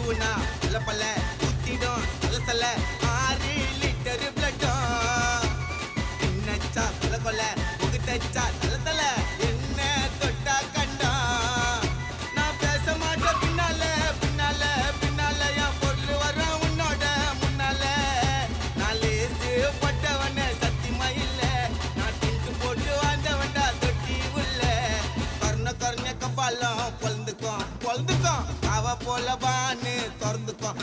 ஊனா பல்ல குத்திடும் சலசல 6 லிட்டர் பிளட்டும் சின்னச்சா கொல முகுத்தச்சா தல என்ன தொட்டா கண்டா நான் பேச மாட்டேன் பின்னால பின்னால பின்னால என் பொருள் வர உன்னோட முன்னால நான் லேசு பட்டவன சத்தியமா இல்ல நான் திங்கு போட்டு வாழ்ந்தவன்டா தொட்டி உள்ள கர்ண கப்பாலம் பொழுந்துக்கும் அவ போல வான்னு திறந்துக்கும்